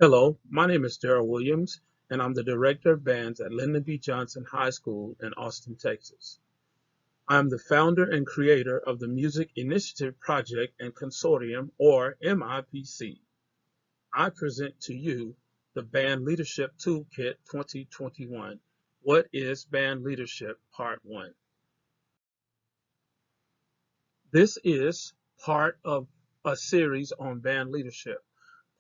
Hello, my name is Daryl Williams, and I'm the Director of Bands at Lyndon B. Johnson High School in Austin, Texas. I am the founder and creator of the Music Initiative Project and Consortium, or MIPC. I present to you the Band Leadership Toolkit 2021. What is Band Leadership? Part 1. This is part of a series on band leadership.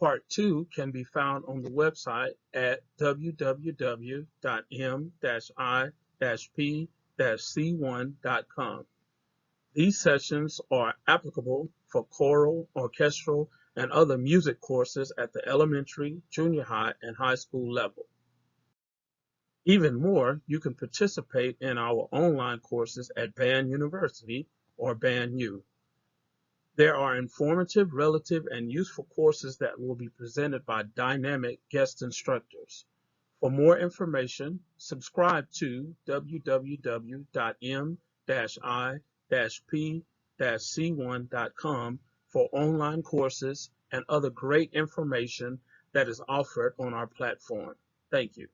Part 2 can be found on the website at www.m-i-p-c1.com. These sessions are applicable for choral, orchestral, and other music courses at the elementary, junior high, and high school level. Even more, you can participate in our online courses at Band University or Band U. There are informative, relative, and useful courses that will be presented by dynamic guest instructors. For more information, subscribe to www.m-i-p-c1.com for online courses and other great information that is offered on our platform. Thank you.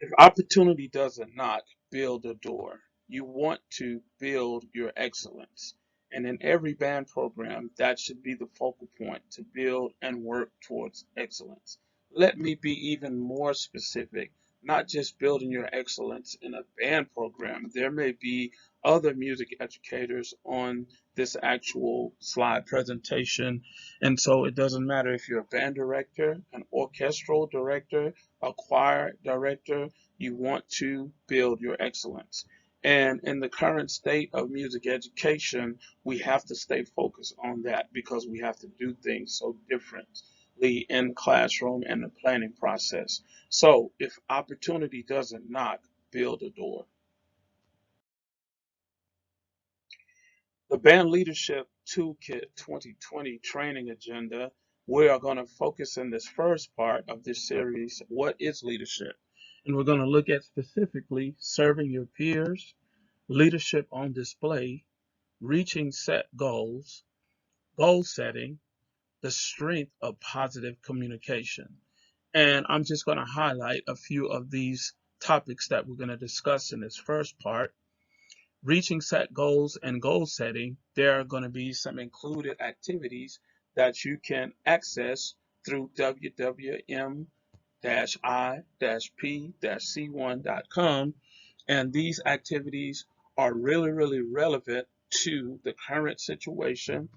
If opportunity doesn't knock, build a door. You want to build your excellence. And in every band program, that should be the focal point to build and work towards excellence. Let me be even more specific, not just building your excellence in a band program. There may be other music educators on this actual slide presentation. And so it doesn't matter if you're a band director, an orchestral director, a choir director, you want to build your excellence. And in the current state of music education, we have to stay focused on that because we have to do things so differently in classroom and the planning process. So if opportunity doesn't knock, build a door. The Band Leadership Toolkit 2020 training agenda, we are going to focus in this first part of this series, what is leadership? And we're going to look at specifically serving your peers, leadership on display, reaching set goals, goal setting, the strength of positive communication. And I'm just going to highlight a few of these topics that we're going to discuss in this first part. Reaching set goals and goal setting, there are going to be some included activities that you can access through www.m-i-p-c1.com. And these activities are really relevant to the current situation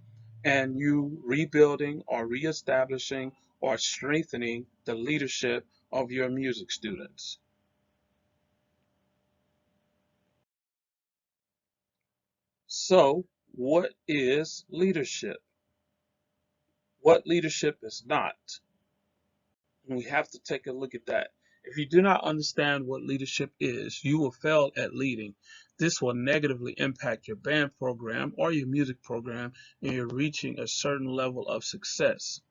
and you rebuilding or reestablishing or strengthening the leadership of your music students. So, what is leadership? What leadership is not? And we have to take a look at that. If you do not understand what leadership is, you will fail at leading. This will negatively impact your band program or your music program, and you're reaching a certain level of success.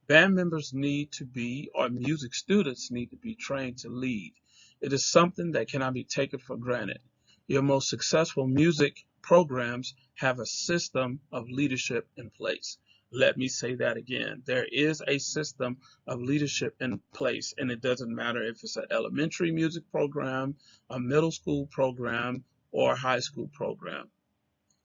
Band members need to be, or music students need to be trained to lead. It is something that cannot be taken for granted. Your most successful music programs have a system of leadership in place. Let me say that again. There is a system of leadership in place, and it doesn't matter if it's an elementary music program, a middle school program, or a high school program.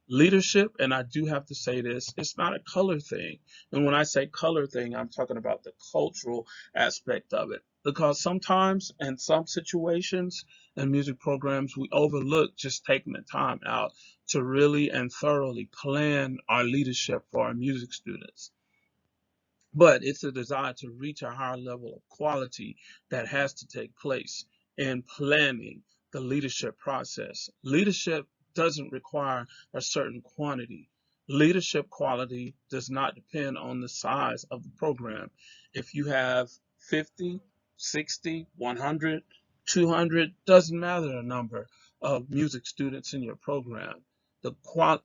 Leadership, and I do have to say this, it's not a color thing. And when I say color thing, I'm talking about the cultural aspect of it. Because sometimes in some situations in music programs, we overlook just taking the time out to really and thoroughly plan our leadership for our music students. But it's a desire to reach a higher level of quality that has to take place in planning the leadership process. Leadership doesn't require a certain quantity. Leadership quality does not depend on the size of the program. If you have 50, 60, 100, 200, doesn't matter the number of music students in your program. The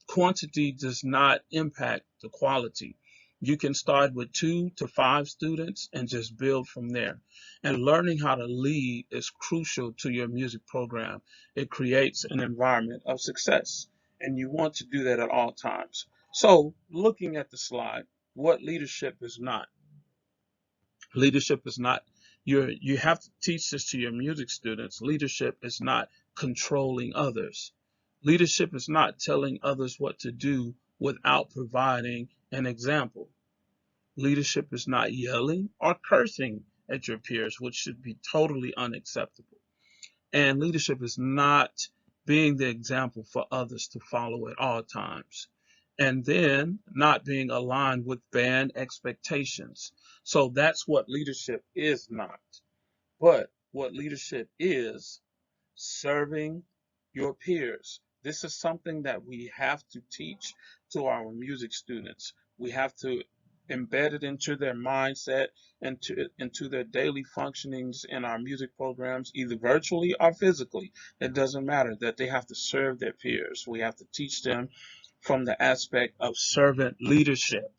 quantity does not impact the quality. You can start with 2 to 5 students and just build from there. And learning how to lead is crucial to your music program. It creates an environment of success, and you want to do that at all times. So, looking at the slide, what leadership is not. Leadership is not you have to teach this to your music students. Leadership is not controlling others. Leadership is not telling others what to do without providing an example. Leadership is not yelling or cursing at your peers, which should be totally unacceptable. And leadership is not being the example for others to follow at all times. And then not being aligned with band expectations. So that's what leadership is not. But what leadership is, serving your peers. This is something that we have to teach to our music students. We have to embed it into their mindset and into their daily functionings in our music programs, either virtually or physically. It doesn't matter that they have to serve their peers. We have to teach them from the aspect of servant leadership.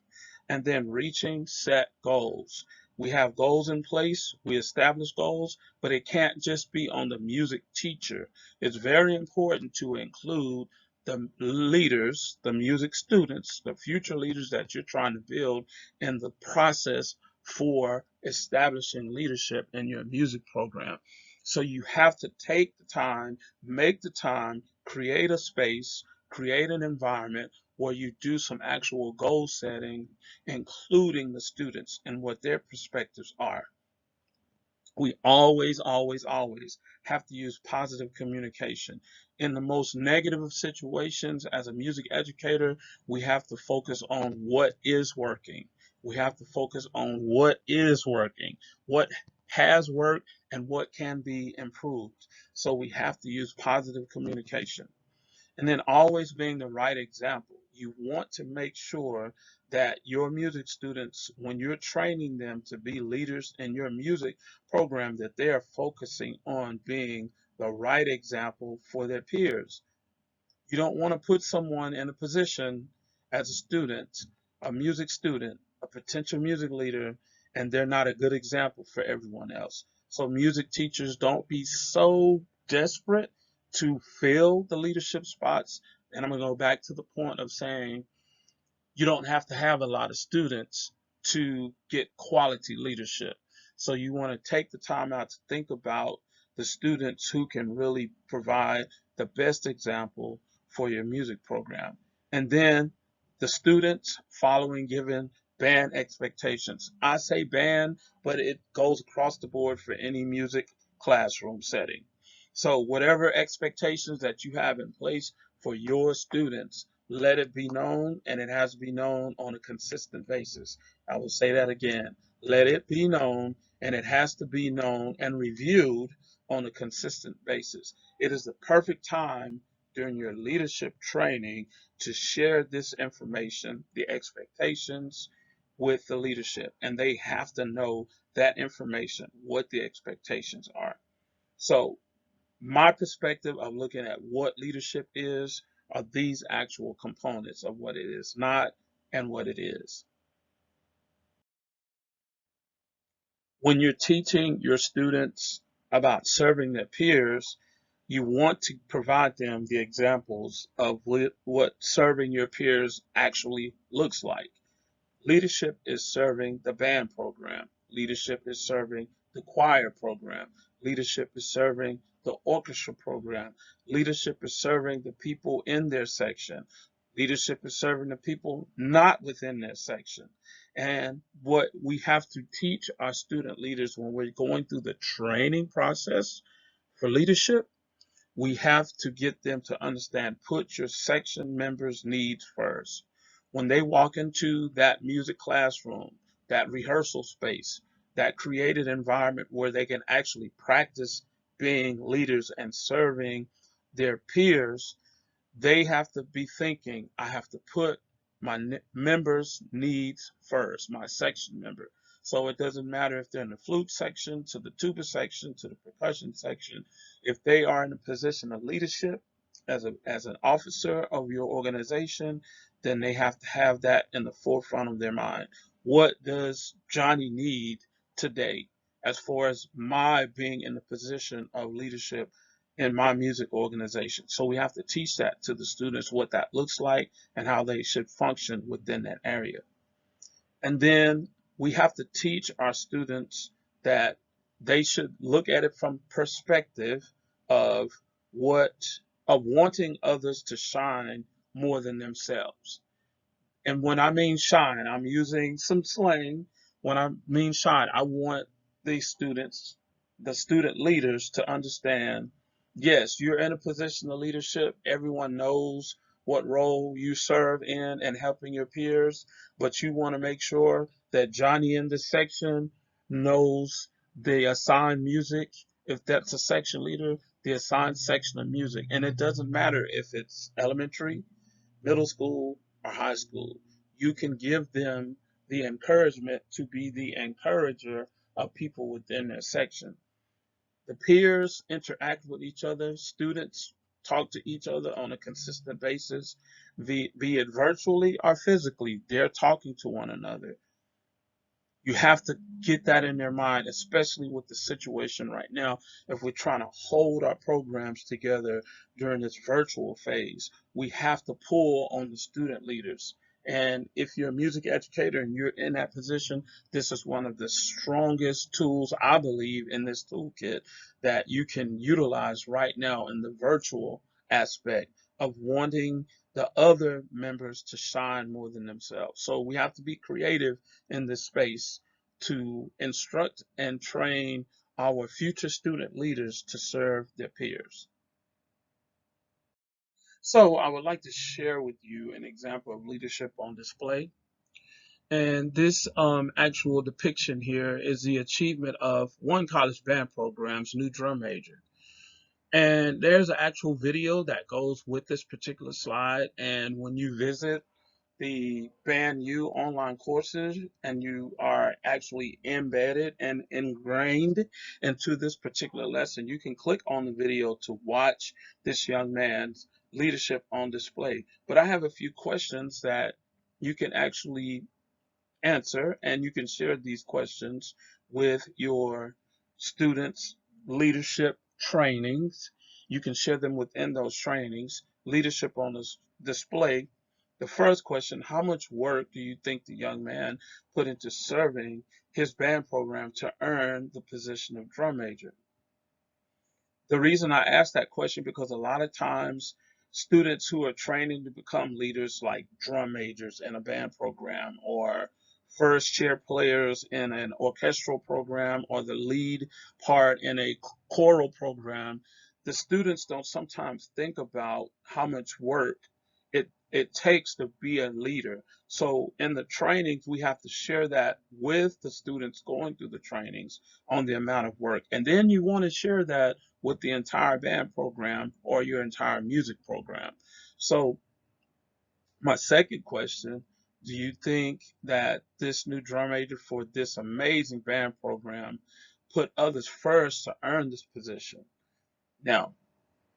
And then reaching set goals. We have goals in place, we establish goals, but it can't just be on the music teacher. It's very important to include the leaders, the music students, the future leaders that you're trying to build in the process for establishing leadership in your music program. So you have to take the time, make the time, create a space, create an environment where you do some actual goal setting, including the students and what their perspectives are. We always, always, always have to use positive communication. In the most negative of situations, as a music educator, we have to focus on what is working. We have to focus on what is working, what has worked, and what can be improved. So we have to use positive communication. And then always being the right example. You want to make sure that your music students, when you're training them to be leaders in your music program, that they are focusing on being the right example for their peers. You don't want to put someone in a position as a student, a music student, a potential music leader, and they're not a good example for everyone else. So music teachers, don't be so desperate to fill the leadership spots. And I'm going to go back to the point of saying you don't have to have a lot of students to get quality leadership. So you want to take the time out to think about the students who can really provide the best example for your music program. And then the students following given band expectations. I say band, but it goes across the board for any music classroom setting. So whatever expectations that you have in place for your students, let it be known, and it has to be known on a consistent basis. I will say that again. Let it be known, and it has to be known and reviewed on a consistent basis. It is the perfect time during your leadership training to share this information, the expectations, with the leadership, and they have to know that information, what the expectations are. So my perspective of looking at what leadership is are these actual components of what it is not and what it is. When you're teaching your students about serving their peers, you want to provide them the examples of what serving your peers actually looks like. Leadership is serving the band program. Leadership is serving the choir program. Leadership is serving the orchestra program. Leadership is serving the people in their section. Leadership is serving the people not within their section. And what we have to teach our student leaders when we're going through the training process for leadership, we have to get them to understand, put your section members' needs first. When they walk into that music classroom, that rehearsal space, that created environment where they can actually practice being leaders and serving their peers, they have to be thinking, I have to put my members' needs first, my section member. So it doesn't matter if they're in the flute section, to the tuba section, to the percussion section. If they are in a position of leadership as an officer of your organization, then they have to have that in the forefront of their mind. What does Johnny need today as far as my being in the position of leadership in my music organization? So we have to teach that to the students, what that looks like and how they should function within that area. And then we have to teach our students that they should look at it from perspective of what of wanting others to shine more than themselves. And when I mean shine, I'm using some slang. When I mean shine, I want these students, the student leaders, to understand, yes, you're in a position of leadership. Everyone knows what role you serve in and helping your peers, but you want to make sure that Johnny in this section knows the assigned music. If that's a section leader, the assigned section of music. And it doesn't matter if it's elementary, middle school, or high school. You can give them the encouragement to be the encourager of people within their section. The peers interact with each other. Students talk to each other on a consistent basis, be it virtually or physically. They're talking to one another. You have to get that in their mind, especially with the situation right now. If we're trying to hold our programs together during this virtual phase, we have to pull on the student leaders. And if you're a music educator and you're in that position, this is one of the strongest tools, I believe, in this toolkit that you can utilize right now in the virtual aspect of wanting the other members to shine more than themselves. So we have to be creative in this space to instruct and train our future student leaders to serve their peers. So I would like to share with you an example of leadership on display. And this actual depiction here is the achievement of one college band program's new drum major. And there's an actual video that goes with this particular slide. And when you visit the Band U online courses and you are actually embedded and ingrained into this particular lesson, you can click on the video to watch this young man's leadership on display. But I have a few questions that you can actually answer, and you can share these questions with your students' leadership trainings. You can share them within those trainings. Leadership on this display. The first question: how much work do you think the young man put into serving his band program to earn the position of drum major? The reason I ask that question because a lot of times students who are training to become leaders like drum majors in a band program or first chair players in an orchestral program or the lead part in a choral program, the students don't sometimes think about how much work it takes to be a leader. So in the trainings, we have to share that with the students going through the trainings on the amount of work. And then you want to share that with the entire band program or your entire music program. So my second question, do you think that this new drum major for this amazing band program put others first to earn this position? Now,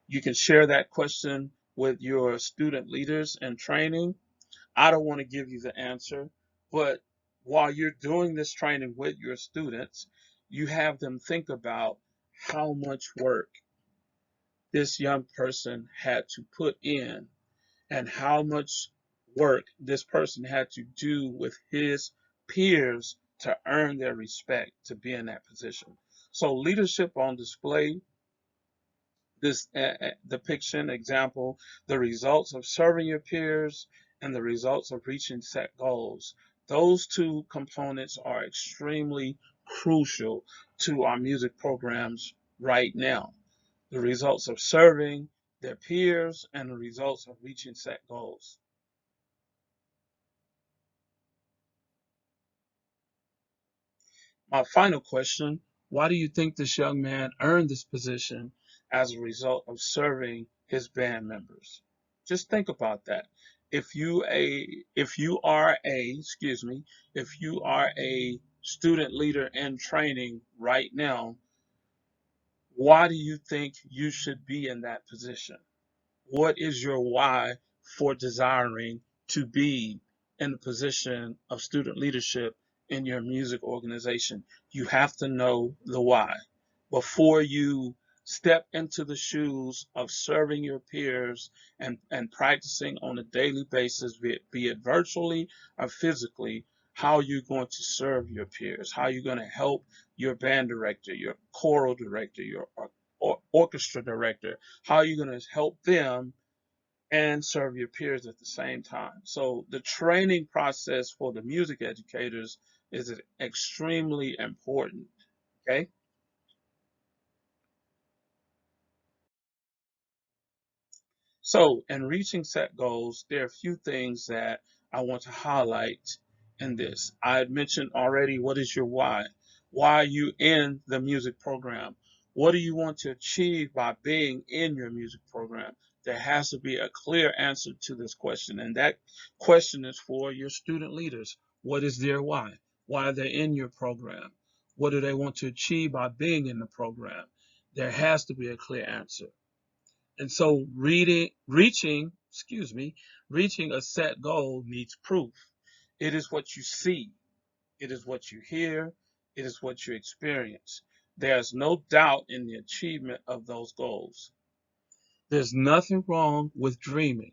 you can share that question with your student leaders and training. I don't want to give you the answer, but while you're doing this training with your students, you have them think about how much work this young person had to put in and how much work this person had to do with his peers to earn their respect to be in that position. So leadership on display, this depiction example, the results of serving your peers and the results of reaching set goals. Those two components are extremely crucial to our music programs right now. The results of serving their peers and the results of reaching set goals. My final question, why do you think this young man earned this position as a result of serving his band members? Just think about that. If you are a student leader in training right now, why do you think you should be in that position? What is your why for desiring to be in the position of student leadership in your music organization? You have to know the why before you step into the shoes of serving your peers and practicing on a daily basis, be it virtually or physically. how you're going to serve your peers, how you're going to help your band director, your choral director, your orchestra director, how you're going to help them and serve your peers at the same time. So the training process for the music educators is extremely important. Okay. So, in reaching set goals, there are a few things that I want to highlight in this. I had mentioned already, what is your why? Why are you in the music program? What do you want to achieve by being in your music program? There has to be a clear answer to this question, and that question is for your student leaders. What is their why? Why are they in your program? What do they want to achieve by being in the program? There has to be a clear answer. And so reaching a set goal needs proof. It is what you see, it is what you hear, it is what you experience. There's no doubt in the achievement of those goals. There's nothing wrong with dreaming.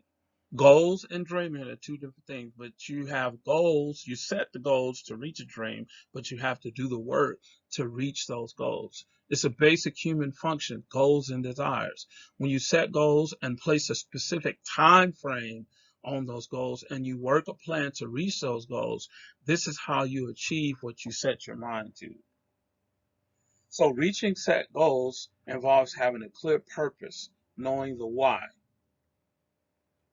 Goals and dreaming are two different things, but you have goals, you set the goals to reach a dream, but you have to do the work to reach those goals. It's a basic human function, goals and desires. When you set goals and place a specific time frame on those goals and you work a plan to reach those goals, this is how you achieve what you set your mind to. So reaching set goals involves having a clear purpose, knowing the why.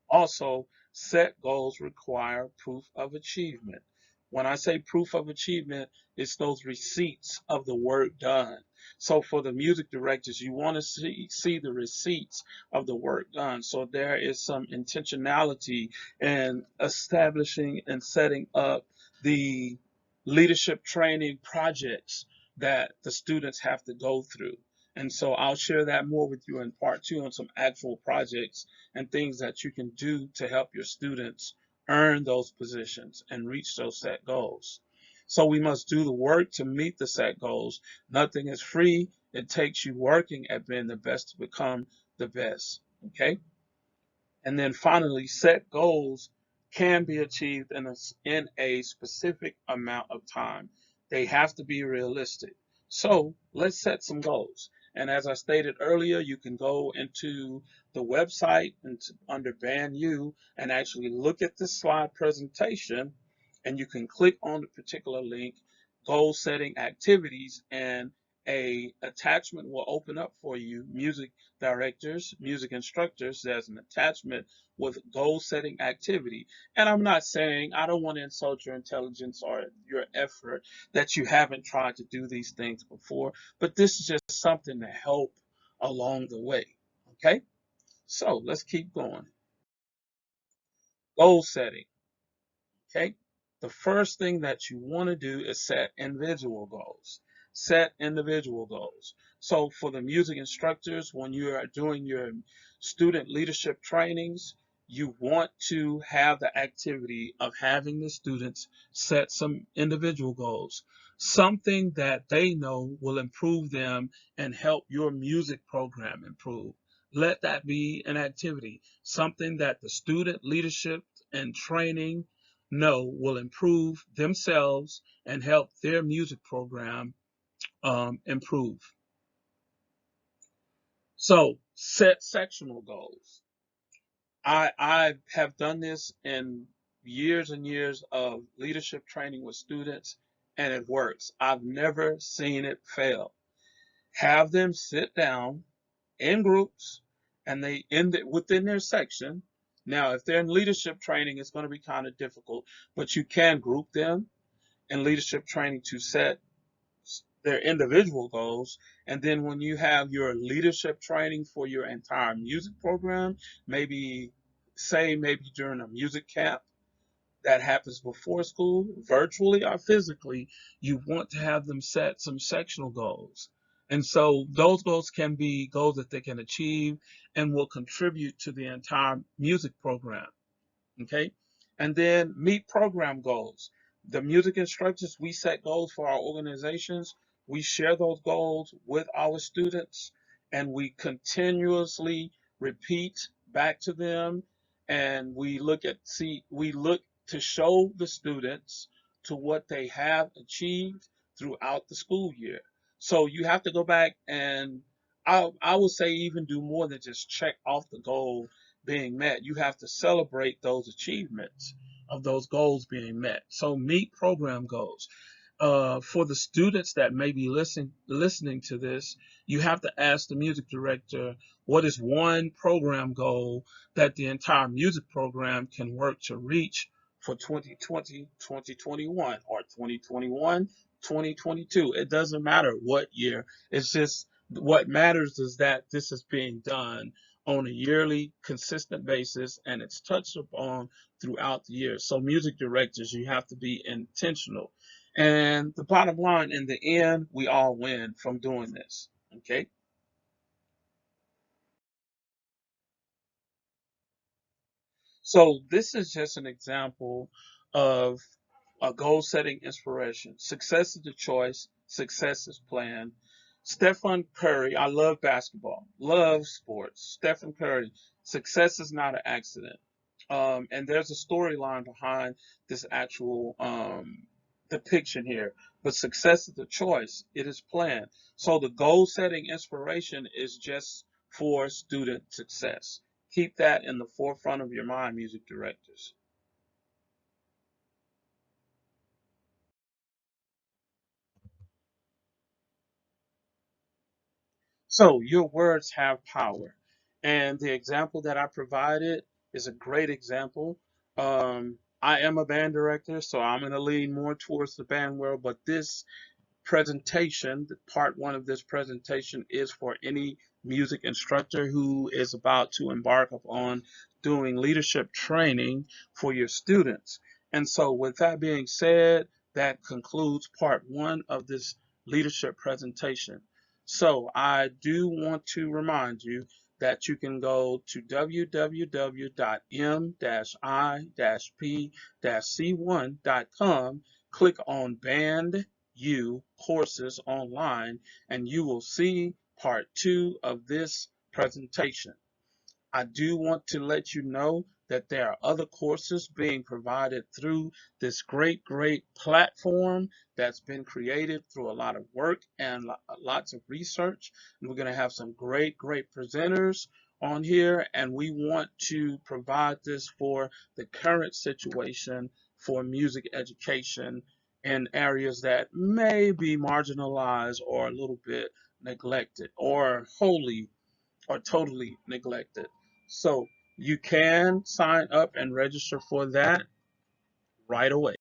Also, set goals require proof of achievement. When I say proof of achievement, it's those receipts of the work done. So for the music directors, you want to see the receipts of the work done. So there is some intentionality in establishing and setting up the leadership training projects that the students have to go through. And so I'll share that more with you in part two on some actual projects and things that you can do to help your students earn those positions and reach those set goals. So we must do the work to meet the set goals. Nothing is free. It takes you working at being the best to become the best. Okay? And then finally, set goals can be achieved in a specific amount of time. They have to be realistic. So let's set some goals. And as I stated earlier, you can go into the website and under Band U and actually look at this slide presentation, and you can click on the particular link, goal setting activities, and a attachment will open up for you, music directors, music instructors. There's an attachment with goal setting activity. And I'm not saying, I don't want to insult your intelligence or your effort that you haven't tried to do these things before, but this is just something to help along the way. Okay? So let's keep going. Goal setting. Okay? The first thing that you want to do is set individual goals. Set individual goals. So for the music instructors, when you are doing your student leadership trainings, you want to have the activity of having the students set some individual goals, something that they know will improve them and help your music program improve. Let that be an activity, something that the student leadership and training know will improve themselves and help their music program improve. So set sectional goals. I have done this in years and years of leadership training with students, and it works. I've never seen it fail. Have them sit down in groups, and they within their section. Now, if they're in leadership training, it's going to be kind of difficult, but you can group them in leadership training to set their individual goals. And then when you have your leadership training for your entire music program, maybe during a music camp that happens before school, virtually or physically, you want to have them set some sectional goals. And so those goals can be goals that they can achieve and will contribute to the entire music program. Okay. And then meet program goals. The music instructors, we set goals for our organizations. We share those goals with our students, and we continuously repeat back to them. And we look to show the students to what they have achieved throughout the school year. So you have to go back and I would say even do more than just check off the goal being met. You have to celebrate those achievements of those goals being met. So meet program goals. For the students that may be listening to this, you have to ask the music director what is one program goal that the entire music program can work to reach for 2020, 2021, or 2021, 2022. It doesn't matter what year. It's just what matters is that this is being done on a yearly, consistent basis, and it's touched upon throughout the year. So, music directors, you have to be intentional. And the bottom line, in the end, we all win from doing this. Okay. So this is just an example of a goal setting inspiration. Success is the choice, success is planned. Stephen Curry, I love basketball, love sports. Stephen Curry, success is not an accident. And there's a storyline behind this actual depiction here. But success is a choice, it is planned. So the goal setting inspiration is just for student success. Keep that in the forefront of your mind, music directors. So your words have power. And the example that I provided is a great example. I am a band director, so I'm going to lean more towards the band world, but this presentation, part one of this presentation, is for any music instructor who is about to embark upon doing leadership training for your students. And so, with that being said, that concludes part one of this leadership presentation. So, I do want to remind you that you can go to www.m-i-p-c1.com, click on Band U courses online, and you will see part two of this presentation. I do want to let you know that there are other courses being provided through this great platform that's been created through a lot of work and lots of research. And we're going to have some great presenters on here, and we want to provide this for the current situation for music education in areas that may be marginalized or a little bit neglected or wholly or totally neglected. So you can sign up and register for that right away.